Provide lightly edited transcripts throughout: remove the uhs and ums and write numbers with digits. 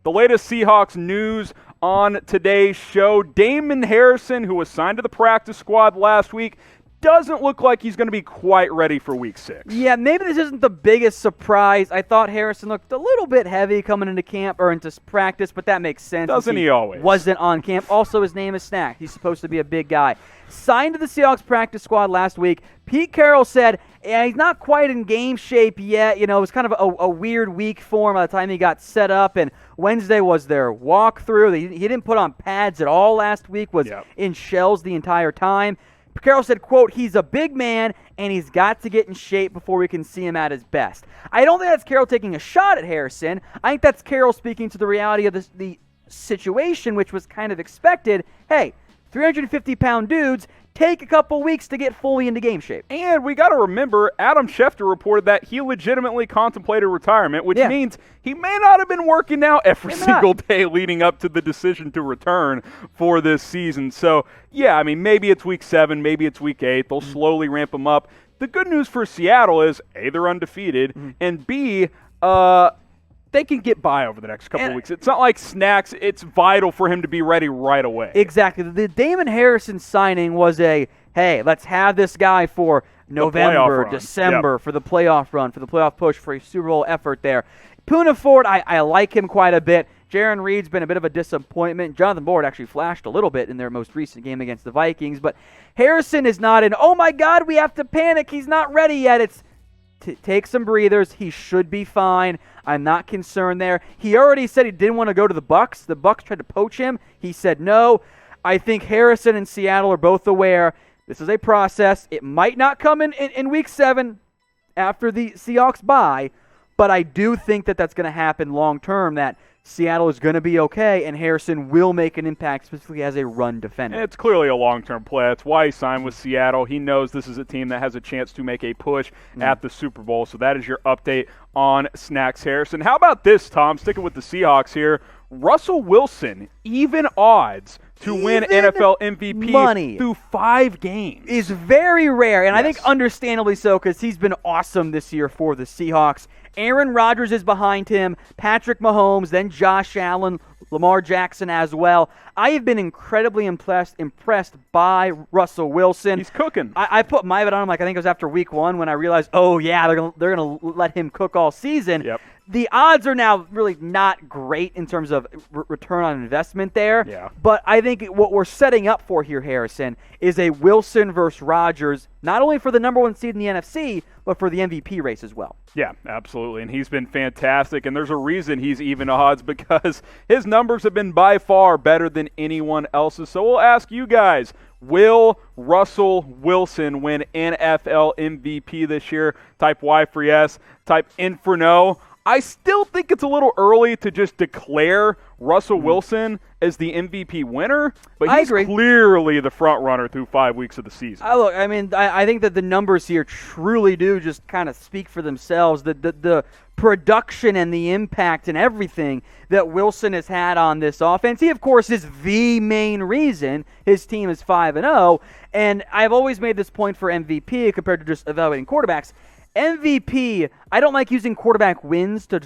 The latest Seahawks news on today's show. Damon Harrison, who was signed to the practice squad last week, doesn't look like he's going to be quite ready for week 6. Yeah, maybe this isn't the biggest surprise. I thought Harrison looked a little bit heavy coming into camp or into practice, but that makes sense. Doesn't he always? Wasn't on camp. Also, his name is Snack. He's supposed to be a big guy. Signed to the Seahawks practice squad last week. Pete Carroll said he's not quite in game shape yet. You know, it was kind of a weird week for him by the time he got set up, and Wednesday was their walkthrough. He didn't put on pads at all last week, was in shells the entire time. Carroll said, quote, he's a big man, and he's got to get in shape before we can see him at his best. I don't think that's Carroll taking a shot at Harrison. I think that's Carroll speaking to the reality of the situation, which was kind of expected. Hey, 350-pound dudes take a couple weeks to get fully into game shape. And we got to remember, Adam Schefter reported that he legitimately contemplated retirement, which means he may not have been working out every single day leading up to the decision to return for this season. So, yeah, I mean, maybe it's week 7, maybe it's week 8. They'll slowly ramp him up. The good news for Seattle is, A, they're undefeated, and B, they can get by over the next couple of weeks. It's not like Snacks. It's vital for him to be ready right away. Exactly. The Damon Harrison signing was hey, let's have this guy for November, December, for the playoff run, for the playoff push, for a Super Bowl effort there. Poona Ford, I like him quite a bit. Jaron Reed's been a bit of a disappointment. Jonathan Board actually flashed a little bit in their most recent game against the Vikings. But Harrison is not oh, my God, we have to panic. He's not ready yet. It's take some breathers. He should be fine. I'm not concerned there. He already said he didn't want to go to the Bucs. The Bucs tried to poach him. He said no. I think Harrison and Seattle are both aware this is a process. It might not come in week 7 after the Seahawks bye, but I do think that that's going to happen long term, that Seattle is going to be okay, and Harrison will make an impact, specifically as a run defender. And it's clearly a long-term play. That's why he signed with Seattle. He knows this is a team that has a chance to make a push at the Super Bowl. So that is your update on Snacks Harrison. How about this, Tom? Sticking with the Seahawks here. Russell Wilson, even odds to win NFL MVP through 5 games. Is very rare, and I think understandably so, because he's been awesome this year for the Seahawks. Aaron Rodgers is behind him, Patrick Mahomes, then Josh Allen, Lamar Jackson as well. I have been incredibly impressed by Russell Wilson. He's cooking. I put my bet on him, I think it was after week 1 when I realized, they're gonna let him cook all season. Yep. The odds are now really not great in terms of return on investment there. Yeah. But I think what we're setting up for here, Harrison, is a Wilson versus Rodgers, not only for the number 1 seed in the NFC, but for the MVP race as well. Yeah, absolutely. And he's been fantastic. And there's a reason he's even odds, because his numbers have been by far better than anyone else's. So we'll ask you guys, will Russell Wilson win NFL MVP this year? Type Y for yes, type N for no. I still think it's a little early to just declare Russell Wilson as the MVP winner, but he's clearly the front runner through 5 weeks of the season. I think that the numbers here truly do just kind of speak for themselves. The production and the impact and everything that Wilson has had on this offense. He, of course, is the main reason his team is 5-0, and I've always made this point for MVP compared to just evaluating quarterbacks. MVP, I don't like using quarterback wins to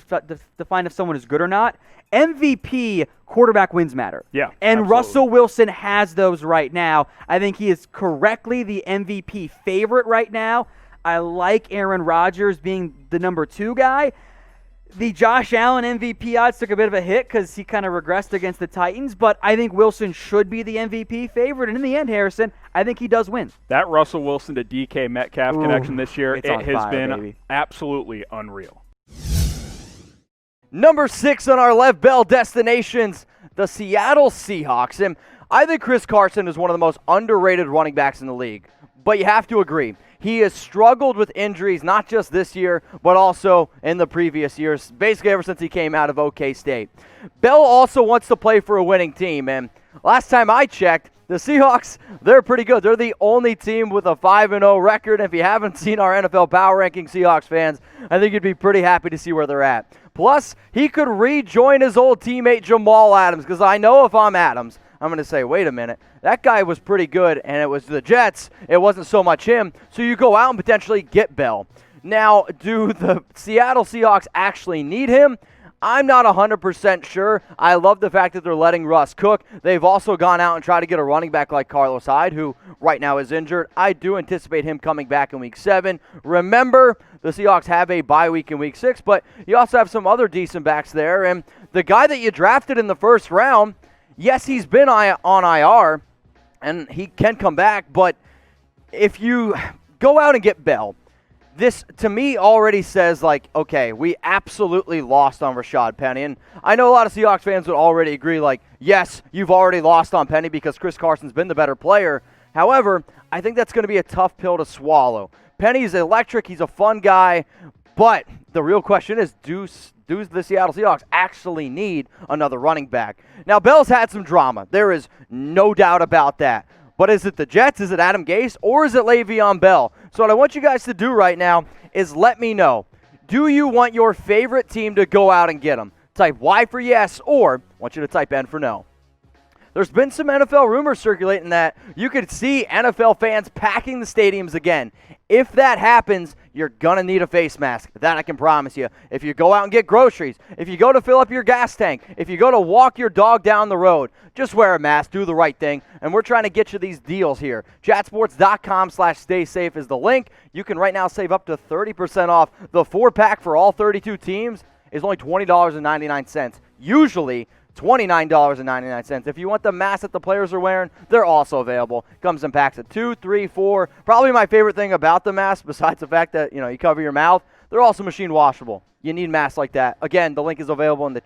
define if someone is good or not. MVP, quarterback wins matter. Yeah, and absolutely. Russell Wilson has those right now. I think he is correctly the MVP favorite right now. I like Aaron Rodgers being the number 2 guy. The Josh Allen MVP odds took a bit of a hit because he kind of regressed against the Titans, but I think Wilson should be the MVP favorite. And in the end, Harrison, I think he does win. That Russell Wilson to DK Metcalf connection this year, it has been absolutely unreal. Number 6 on our left bell destinations, the Seattle Seahawks. And I think Chris Carson is one of the most underrated running backs in the league. But you have to agree, he has struggled with injuries, not just this year, but also in the previous years, basically ever since he came out of OK State. Bell also wants to play for a winning team, and last time I checked, the Seahawks, they're pretty good. They're the only team with a 5-0 record. If you haven't seen our NFL Power Ranking, Seahawks fans, I think you'd be pretty happy to see where they're at. Plus, he could rejoin his old teammate Jamal Adams, because I know if I'm Adams, I'm going to say, wait a minute, that guy was pretty good, and it was the Jets. It wasn't so much him. So you go out and potentially get Bell. Now, do the Seattle Seahawks actually need him? I'm not 100% sure. I love the fact that they're letting Russ cook. They've also gone out and tried to get a running back like Carlos Hyde, who right now is injured. I do anticipate him coming back in Week 7. Remember, the Seahawks have a bye week in Week 6, but you also have some other decent backs there. And the guy that you drafted in the first round, yes, he's been on IR, and he can come back, but if you go out and get Bell, this, to me, already says, like, okay, we absolutely lost on Rashaad Penny. And I know a lot of Seahawks fans would already agree, like, yes, you've already lost on Penny because Chris Carson's been the better player. However, I think that's going to be a tough pill to swallow. Penny's electric. He's a fun guy. But the real question is, do the Seattle Seahawks actually need another running back? Now, Bell's had some drama. There is no doubt about that. But is it the Jets, is it Adam Gase, or is it Le'Veon Bell? So what I want you guys to do right now is let me know. Do you want your favorite team to go out and get him? Type Y for yes, or I want you to type N for no. There's been some NFL rumors circulating that you could see NFL fans packing the stadiums again. If that happens, you're going to need a face mask. That I can promise you. If you go out and get groceries, if you go to fill up your gas tank, if you go to walk your dog down the road, just wear a mask, do the right thing. And we're trying to get you these deals here. Chatsports.com/staysafe is the link. You can right now save up to 30% off. The 4-pack for all 32 teams is only $20.99. Usually $29.99. If you want the masks that the players are wearing, they're also available. Comes in packs of 2, 3, 4. Probably my favorite thing about the mask, besides the fact that you cover your mouth, they're also machine washable. You need masks like that. Again, the link is available in the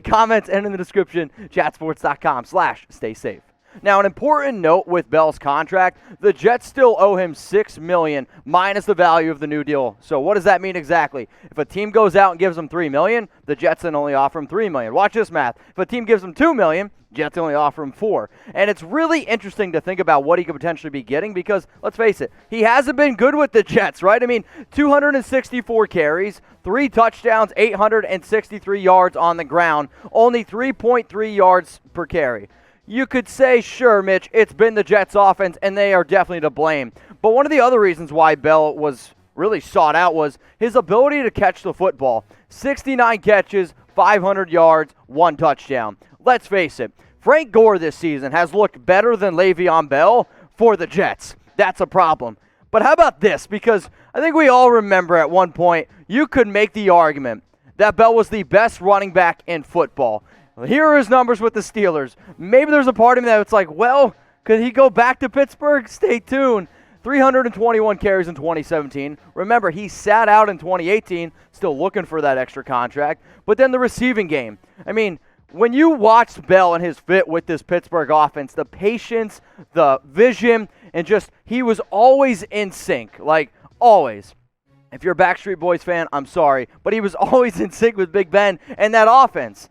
comments and in the description. Chatsports.com/staysafe. Now, an important note with Bell's contract, the Jets still owe him $6 million minus the value of the new deal. So what does that mean exactly? If a team goes out and gives him $3 million, the Jets then only offer him $3 million. Watch this math. If a team gives him $2 million, Jets only offer him $4 million. And it's really interesting to think about what he could potentially be getting because, let's face it, he hasn't been good with the Jets, right? I mean, 264 carries, 3 touchdowns, 863 yards on the ground, only 3.3 yards per carry. You could say, sure, Mitch, it's been the Jets' offense, and they are definitely to blame. But one of the other reasons why Bell was really sought out was his ability to catch the football. 69 catches, 500 yards, 1 touchdown. Let's face it, Frank Gore this season has looked better than Le'Veon Bell for the Jets. That's a problem. But how about this? Because I think we all remember at one point, you could make the argument that Bell was the best running back in football. Here are his numbers with the Steelers. Maybe there's a part of me that's like, well, could he go back to Pittsburgh? Stay tuned. 321 carries in 2017. Remember, he sat out in 2018, still looking for that extra contract. But then the receiving game. I mean, when you watched Bell and his fit with this Pittsburgh offense, the patience, the vision, and just he was always in sync, like always. If you're a Backstreet Boys fan, I'm sorry, but he was always in sync with Big Ben and that offense.